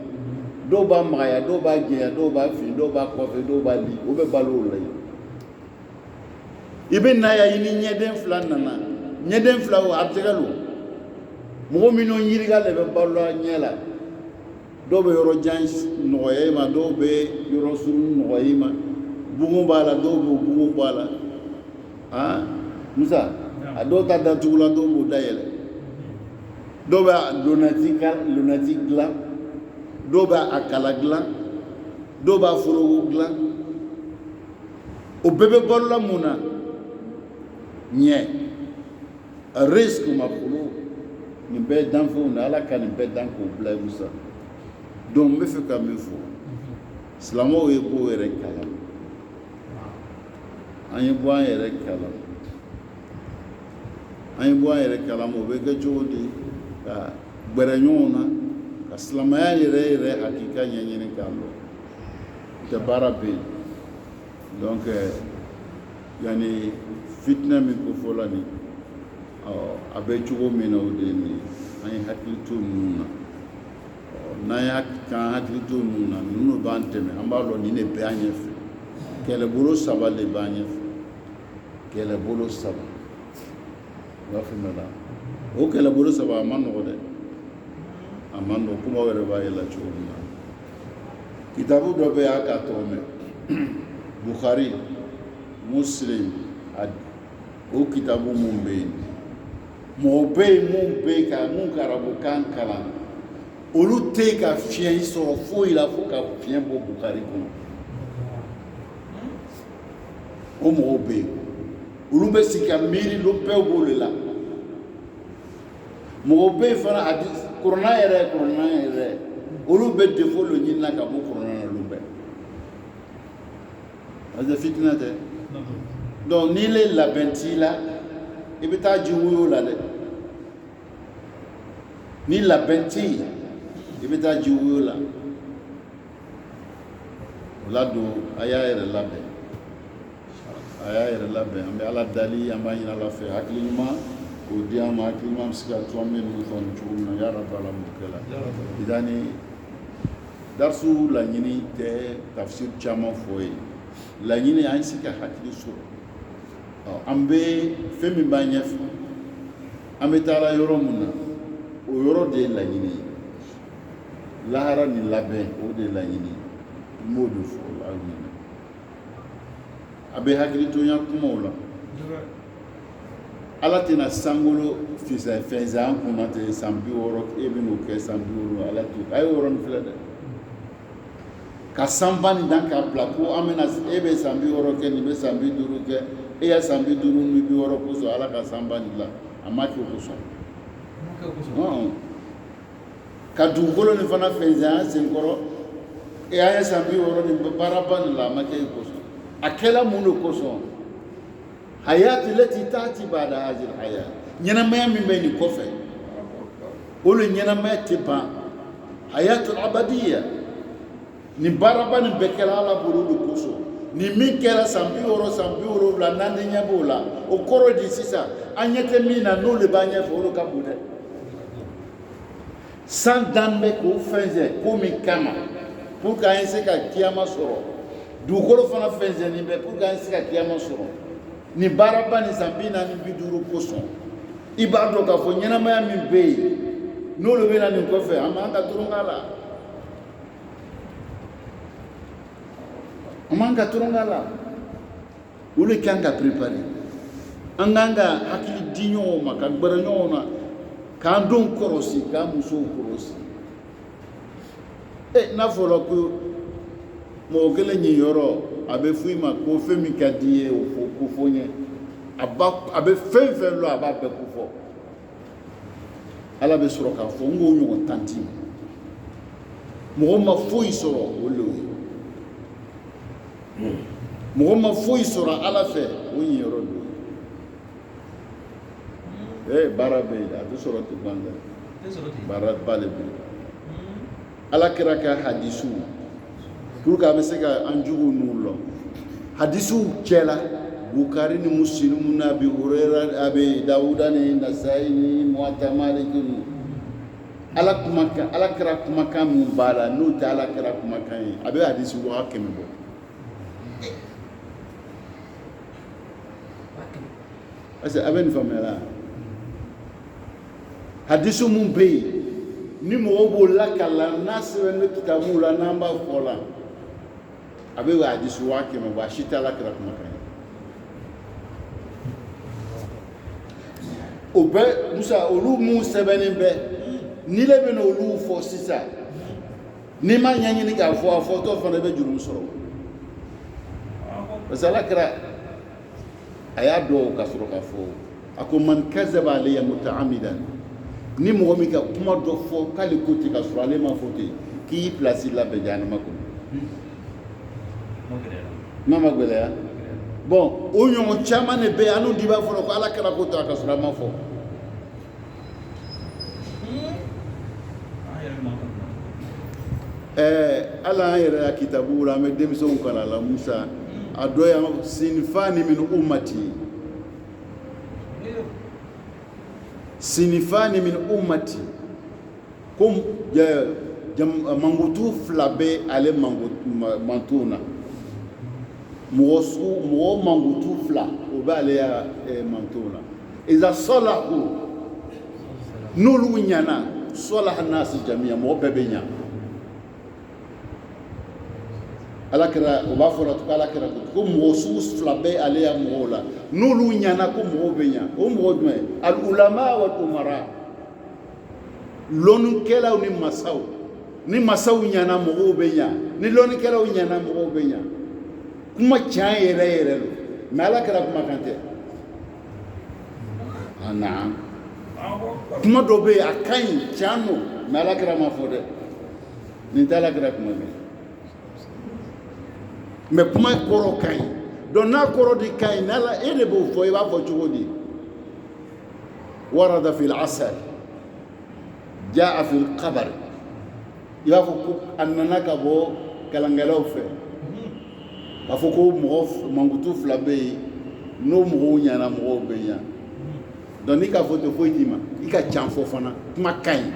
dɔw b'a magaya dɔw b'a jɛya dɔw b'a fili dɔw b'a kɔfɛ dɔw b'a li o bɛ balo o la ye i bɛ na yan i ni ɲɛden fila nana ɲɛden fila o harijɛgɛ lo mɔgɔ miliyɔn yiri ka de bɛ balo a ɲɛ la dɔw bɛ yɔrɔ jan nɔgɔya i ma dɔw bɛ yɔrɔ surun nɔgɔya i ma bugun b'a la dɔw b'o bugun bɔ a la Musa a dɔw ta datugu la dɔw b'o dayɛlɛ dɔw bɛ lunati dilan dɔw bɛ a kala dilan dɔw b'a foroko dilan o bɛɛ bɛ balola mun na ɲɛ risque makulu nin bɛɛ danfɛnw na Ala ka nin bɛɛ dan k'o bila ye Musa donc n bɛ fɛ ka min fɔ silamɛw ye bɔ yɛrɛ kalan an ye bɔ an yɛrɛ kalan o bɛ kɛ cogo di ka gbɛrɛ ɲɔgɔn na ka silamɛya yɛrɛ hakika ɲɛɲini k'a dɔn o tɛ baara bɛ yen donc yani fitinɛ min ko fɔla nin a bɛ cogo min na o de ye nin ye an ye hakili to ninnu na n'an y'a k'an hakili to ninnu na ninnu b'an dɛmɛ an b'a dɔn nin de bɛ an ɲɛfɛ kɛlɛbolo saba de b'an ɲɛfɛ kɛlɛbolo saba i b'a faamuya o kɛlɛbolo saba a ma nɔgɔ dɛ a ma nɔgɔ kuma wɛrɛ b'a yɛlɛ cogo min na kitabu dɔ bɛ yen a k'a tɔgɔ mɛn Bukhari Muslim o kitabu mun bɛ yen mɔgɔ bɛ yen mun ka arabukan kalan olu tɛ ka fiɲɛ sɔrɔ foyi la fo ka fiɲɛ bɔ Bukhari kɔnɔ o mɔgɔw bɛ yen olu bɛ sigi ka miiri olu bɛɛ b'o de la mɔgɔ bɛ yen fana kuranna yɛrɛ olu bɛ defo lo ɲini na ka bɔ kuranna na olu bɛɛ parce que fitina tɛ donc n'i le labɛn t'i la i bɛ taa ji woyo la dɛ ni labɛn t'i ye i bɛ taa ji woyo la o la don a y'a yɛrɛ labɛn an bɛ ala dali an b'a ɲini ala fɛ hakili ɲuman k'o di an ma hakili ɲuman bɛ se ka to an bɛ ninnu fɔ nin cogo min na ya rabi ala mɔkɛ la idani darisu laɲini tɛ tafsir caman fɔ ye laɲini an se ka hakili sɔrɔ an bɛ fɛn min b'an ɲɛfɛ an bɛ taara yɔrɔ min na o yɔrɔ de ye laɲini ye lahara ni labɛn o de ye laɲini ye n b'o de fɔ aw ɲɛna a bɛ hakili to ɲa kumaw la ala tɛna sankolo fɛnsɛn an kunna ten san 60 e bɛ n'o kɛ san 70 ala to a ye yɔrɔnin filɛ dɛ ka sanba nin dan k'a bila ko an bɛna e bɛ san 60 kɛ nin bɛ san 50 kɛ e ya san 50 ni 60 kosɔn ala ka sanba nin la a ma kɛ o kosɔn ka dugukolo nin fana fɛnsɛn an sen kɔrɔ e an ye san 60 nin baaraba nin la a ma kɛ e kosɔn a kɛla mun de kosɔn hayati lati taati ba'da hadhihi al-hayat ɲɛnamaya min bɛ nin kɔfɛ o le ɲɛnamaya tɛ ban hayatul abadiyya nin baaraba nin bɛɛ kɛra ala bolo de kosɔn nin min kɛra san 60 san 70 n'an tɛ ɲɛ b'o la o kɔrɔ de sisan an ɲɛ tɛ min na n'o de b'an ɲɛfɛ o de ka bon dɛ san dan bɛ k'o fɛnsɛn ko min kama pour que an ye se ka kiyama sɔrɔ dugukolo fana fɛnsɛnnin bɛ pour que an ye se ka kiyama sɔrɔ ni baaraba ni san 450 kosɔn i b'a dɔn k'a fɔ ɲɛnamaya min bɛ yen n'olu bɛ na nin kɔfɛ an b'an ka turonka la o de kan ka préparer an kan ka hakili di ɲɔgɔn ma ka gbɛrɛ ɲɔgɔn na k'an denw kɔlɔsi k'an musow kɔlɔsi n'a fɔra ko mɔgɔ kelen ɲin yɔrɔ a bɛ fɔ i ma ko fɛn min ka di ye o ko fɔ n ye a bɛ fɛn fɛn lɔ a b'a bɛɛ ko fɔ ala bɛ sɔrɔ k'a fɔ n k'o ɲɔgɔn tanti mɔgɔ ma foyi sɔrɔ o le ye mɔgɔ ma foyi sɔrɔ ala fɛ o ɲin yɔrɔ do ye baara bɛ yen a tɛ sɔrɔ ten ban dɛ baara ba de bɛ yen ala kɛra ka hadisu pour que a bɛ se ka an jugu ninnu lɔ hadisiw cɛla bukari ni muslimu na abi hurera abi dawuda ni nasai ni muwatta malik ni ala kɛra kumakan min b'a la n'o tɛ ala kɛra kumakan ye a bɛ hadisi wa 100 bɔ parce que a bɛ nin faamuya la hadisi mun bɛ yen ni mɔgɔw b'o lakala n'a sɛbɛn ne kitabu la n'an b'a fɔ la a bɛ hadisi wa 100 bɔ a si tɛ ala kɛra kumakan ye o bɛ musa olu mun sɛbɛnnen bɛ ni le bɛ n'olu fɔ sisan n'i ma ɲɛɲini k'a fɔ a fɔtɔ fana bɛ juru sɔrɔ parce que ala kɛra a y'a dɔn ka sɔrɔ k'a fɔ a ko man kazaba alayya muta'ammidan ni mɔgɔ min ka kuma dɔ fɔ k'ale ko ten ka sɔrɔ ale ma fɔ ten k'i y'i place labɛn jahanama kɔnɔ n'a ma gɛlɛya bon o ɲɔgɔn caman de bɛ yen an n'u di b'a fɔlɔ ko ala kɛra ko ta ka sɔrɔ a ma fɔ ala an yɛrɛ ya kitabu la an bɛ denmisɛnw kalan la musa a dɔ ye sinifani min ummati sinifani min ummati ko mankutu fila bɛ ale mantuw na mɔgɔ mankutu fila o bɛ ale ya mantuw na iza sɔlahu n'olu ɲana sɔlaha nasi jamiya mɔgɔ bɛɛ bɛ ɲa ala kɛra o b'a fɔra ko ala kɛra ko mɔgɔ sugu fila bɛ ale ya mɔgɔw la n'olu ɲana ko mɔgɔw bɛ ɲa o mɔgɔ jumɛn al ulama wal umara lɔnnikɛlaw ni masaw ɲana mɔgɔw bɛ ɲa ni lɔnnikɛlaw ɲana mɔgɔw bɛ ɲa kuma tiɲɛ yɛrɛ yɛrɛ lo mais ala kɛra kuma kan tɛ naam kuma dɔ bɛ yen a ka ɲi tiɲɛ don mais alakira ma fɔ dɛ nin tɛ alakira kuma mɛn mais kuma kɔrɔ ka ɲi donc n'a kɔrɔ de ka ɲi n'ala e de b'o fɔ i b'a fɔ cogo di warada fil asar jaa fil qabr i b'a fɔ ko a nana ka bɔ kalankɛlaw fɛ k'a fɔ ko mɔgɔ mankutu fila bɛ yen n'o mɔgɔw ɲana mɔgɔw bɛ ɲa donc n'i ka fɔ tɛ foyi d'i ma i ka can fɔ fana kuma ka ɲi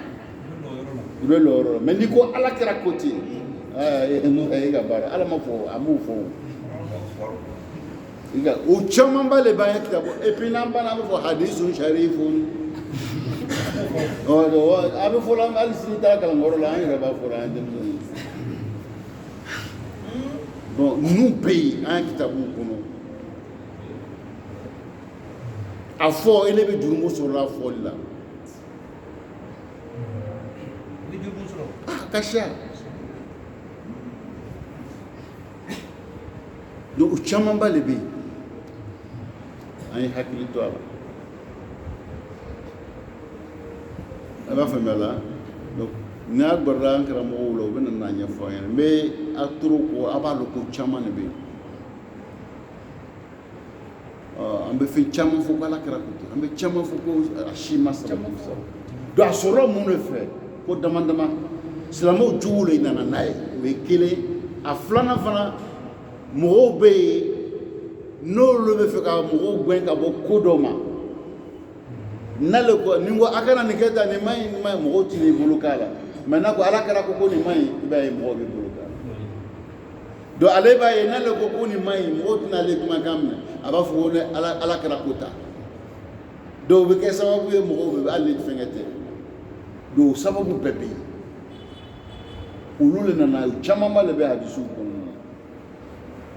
i bɛ lɔ yɔrɔ la mais n'i ko ala kɛra ko ten e ka baara ala ma fɔ a m'o fɔ o camanba de b'an ye kitabo et puis n'an banna an bɛ fɔ hadisun sharifun a bɛ fɔ la hali sini taara kalankɔrɔ la an yɛrɛ b'a fɔ la an denmisɛnnin bon ninnu bɛ yen an ye kitabuw kɔnɔ a fɔ ele bɛ jurumu sɔrɔ a fɔli la ka ca donc o camanba de bɛ yen an ye hakili to a la a b'a faamuya la donc n'a gbɔdɔla an karamɔgɔw la u bɛ na n'a ɲɛfɔ an ɲɛna n bɛ a toro ko a b'a dɔn ko caman de bɛ yen an bɛ fɛn caman fɔ ko ala kɛra ko ten an bɛ caman fɔ ko a si ma sababu sɔrɔ donc a sɔrɔ mun de fɛ ko dama dama silamɛw jogo de nana n'a ye o ye kelen a filanan fana mɔgɔw bɛ yen n'olu bɛ fɛ ka mɔgɔw gɛn ka bɔ ko dɔ ma n'ale ko ni ko a kana nin kɛ tan nin ma ɲi mɔgɔw ti n'i bolo k'a la mais n'a ko ala kɛra ko nin ma ɲi i b'a ye mɔgɔw b'i bolo k'a la donc ale b'a ye n'ale ko nin ma ɲi mɔgɔw tɛna ale kumakan minɛ a b'a fɔ ko ne ala kɛra ko ta donc o bɛ kɛ sababu ye mɔgɔw bɛ hali ni fɛnkɛ tɛ donc sababu bɛɛ bɛ yen olu de nana o camanba de bɛ hadisiw kɔnɔna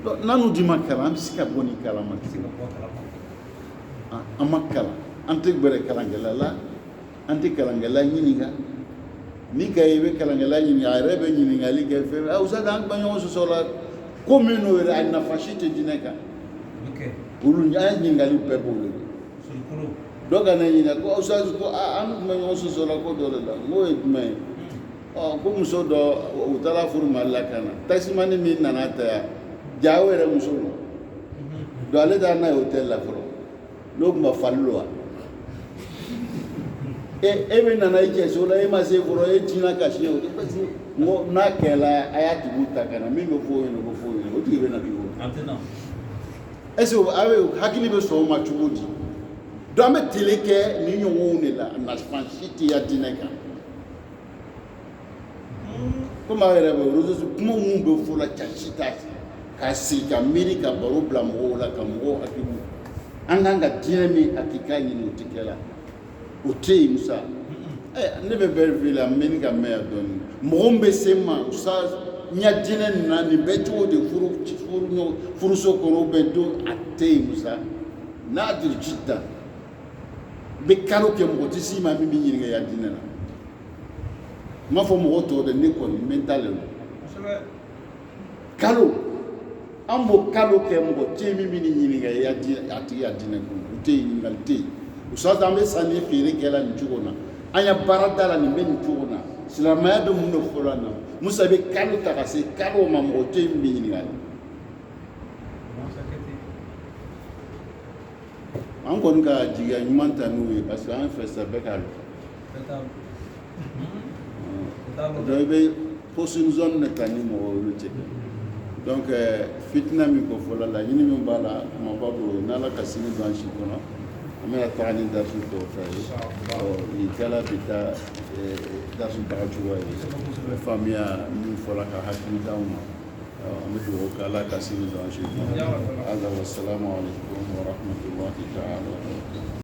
na donc n'an di ma kalan an bɛ se ka bɔ ni kalan ma ten an ma kalan an tɛ gbɛrɛ kalankɛla la an tɛ kalankɛla ɲininka ni ka ye i bɛ kalankɛla ɲininka a yɛrɛ bɛ ɲininkali kɛ fɛn fɛn usa an ka ɲɔgɔn sɔsɔ la ko min n'o yɛrɛ a nafa si tɛ diinɛ kan olu an ye ɲininkali bɛɛ b'o de dɔ ka na ɲininka ko usa ko an tun bɛ ɲɔgɔn sɔsɔ la ko dɔ de la n k'o ye jumɛn ye ko muso dɔ u taara furu mali la ka na taximani min nana ta yan ja o yɛrɛ muso don donc ale taara n'a ye hôtel la fɔlɔ n'o tun ma fali lo wa e bɛ nana i cɛ so la e ma se fɔlɔ e tiɲɛna kasi o n ko n'a kɛla a y'a tigiw ta ka na min bɛ fɔ o ɲɛna ko fɔ o ɲɛna o tigi bɛ na cogo di est ce que a bɛ hakili bɛ sɔn o ma cogo di donc an bɛ tile kɛ ni ɲɔgɔnw de la nafa si tɛ ya diinɛ kan komi a yɛrɛ bɛ réseau kuma minnu bɛ fɔ la casi t'a ka sigi ka miiri ka baro bila mɔgɔw la ka mɔgɔw hakili an kan ka diinɛ min hakika ɲini o tɛ kɛ la o tɛ yen musa ne bɛ vérifier la n bɛ nin ka mɛn yan dɔɔnin mɔgɔ min bɛ se n ma sa n ya diinɛ nin na nin bɛ cogo di furuso kɔnɔ bɛ don a tɛ yen musa n'a diri ci ta n bɛ kalo kɛ mɔgɔ tɛ s'i ma min bɛ ɲininka ya diinɛ la n m'a fɔ mɔgɔ tɔw dɛ ne kɔni n bɛ n ta le don kalo an b'o kalo kɛ mɔgɔ tɛ yen min bɛ nin ɲininka a tigi ya diinɛ kɔnɔ o tɛ yen ɲininkali tɛ yen o sɔrɔ an bɛ sanni feere kɛ la nin cogo na an ya baara da la nin bɛ nin cogo na silamɛya bɛ mun de fɔ la na musa bɛ kalo ta ka se kalo ma mɔgɔ tɛ yen min bɛ ɲininkali an kɔni ka jigiya ɲuman ta n'u ye parce que an fɛ sa bɛɛ k'a dɔn donc i bɛ posini zone de ta ni mɔgɔ olu cɛ donc fitina min ko fɔla la ɲini min b'a la kumaba bolo n'ala ka sini don an si kɔnɔ an bɛna taga ni darsu dɔw ta ye nin kɛla bi taa darsu taga cogoya ye faamuya min fɔla ka hakili d'anw ma an bɛ dugawu kɛ ala ka sini don an si kɔnɔ ala wasalamu alaikum wa rahmatullahi ta'ala wa barakatuh